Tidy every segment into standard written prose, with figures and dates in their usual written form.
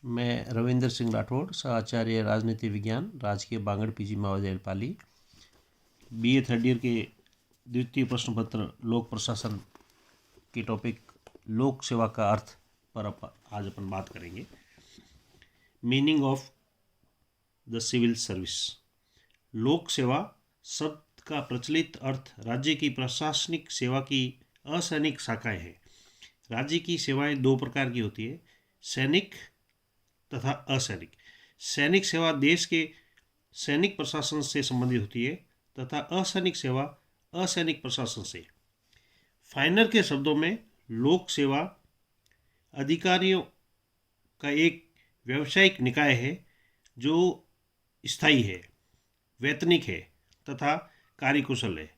मैं रविंद्र सिंह राठौड़, सहआचार्य राजनीति विज्ञान, राजकीय बांगड़ पीजी महाविद्यालय पाली, BA थर्ड ईयर के द्वितीय प्रश्न पत्र लोक प्रशासन की टॉपिक लोक सेवा का अर्थ पर आज अपन बात करेंगे। Meaning of the civil service. लोक सेवा शब्द का प्रचलित अर्थ राज्य की प्रशासनिक सेवा की असैनिक शाखाएं हैं। राज्य की सेवाएं दो प्रकार की होती है, सैनिक तथा असैनिक। सैनिक सेवा देश के सैनिक प्रशासन से संबंधित होती है तथा असैनिक सेवा असैनिक प्रशासन से। फाइनर के शब्दों में लोक सेवा अधिकारियों का एक व्यावसायिक निकाय है जो स्थायी है, वेतनिक है तथा कार्यकुशल है।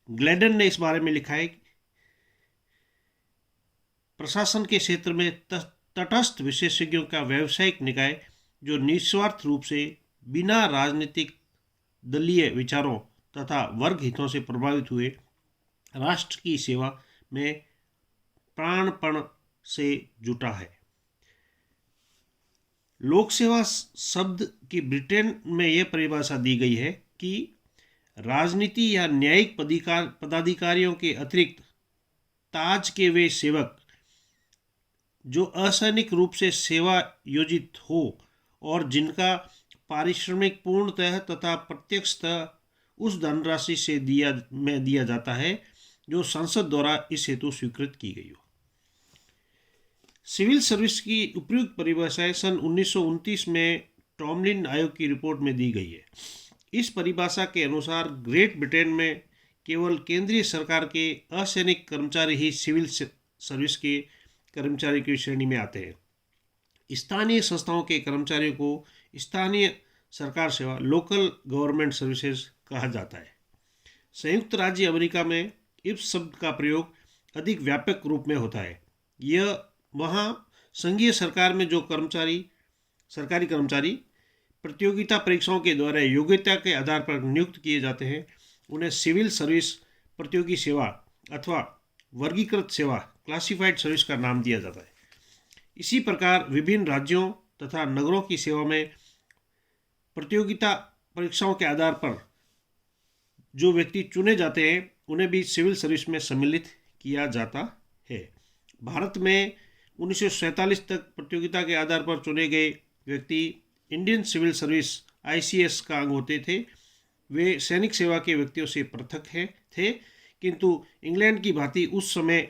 ग्लैडन ने इस बारे में लिखा है, प्रशासन के क्षेत्र में तटस्थ विशेषज्ञों का व्यावसायिक निकाय जो निस्वार्थ रूप से बिना राजनीतिक दलीय विचारों तथा वर्ग हितों से प्रभावित हुए राष्ट्र की सेवा में प्राणपण से जुटा है। लोक सेवा शब्द की ब्रिटेन में यह परिभाषा दी गई है कि राजनीति या न्यायिक पदाधिकारियों के अतिरिक्त ताज के वे सेवक जो असैनिक रूप से सेवा योजित हो और जिनका पारिश्रमिक पूर्णतः तथा प्रत्यक्षतः उस धनराशि से दिया जाता है जो संसद द्वारा इस हेतु स्वीकृत की गई हो। सिविल सर्विस की उपयुक्त परिभाषाएं सन 1929 में टॉमलिन आयोग की रिपोर्ट में दी गई है। इस परिभाषा के अनुसार ग्रेट ब्रिटेन में केवल केंद्रीय सरकार के असैनिक कर्मचारी ही सिविल सर्विस के कर्मचारी की श्रेणी में आते हैं। स्थानीय संस्थाओं के कर्मचारियों को स्थानीय सरकार सेवा लोकल गवर्नमेंट सर्विसेज कहा जाता है। संयुक्त राज्य अमेरिका में इस शब्द का प्रयोग अधिक व्यापक रूप में होता है। यह वहाँ संघीय सरकार में जो सरकारी कर्मचारी प्रतियोगिता परीक्षाओं के द्वारा योग्यता के आधार पर नियुक्त किए जाते हैं, उन्हें सिविल सर्विस प्रतियोगी सेवा अथवा वर्गीकृत सेवा क्लासिफाइड सर्विस का नाम दिया जाता है। इसी प्रकार विभिन्न राज्यों तथा नगरों की सेवा में प्रतियोगिता परीक्षाओं के आधार पर जो व्यक्ति चुने जाते हैं उन्हें भी सिविल सर्विस में सम्मिलित किया जाता है। भारत में 1947 तक प्रतियोगिता के आधार पर चुने गए व्यक्ति इंडियन सिविल सर्विस ICS का अंग होते थे। वे सैनिक सेवा के व्यक्तियों से पृथक थे, किंतु इंग्लैंड की भांति उस समय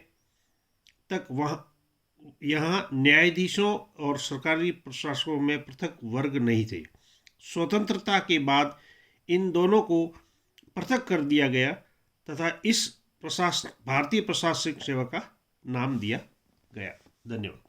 तक यहाँ न्यायाधीशों और सरकारी प्रशासकों में पृथक वर्ग नहीं थे। स्वतंत्रता के बाद इन दोनों को पृथक कर दिया गया तथा इस भारतीय प्रशासनिक सेवा का नाम दिया गया। धन्यवाद।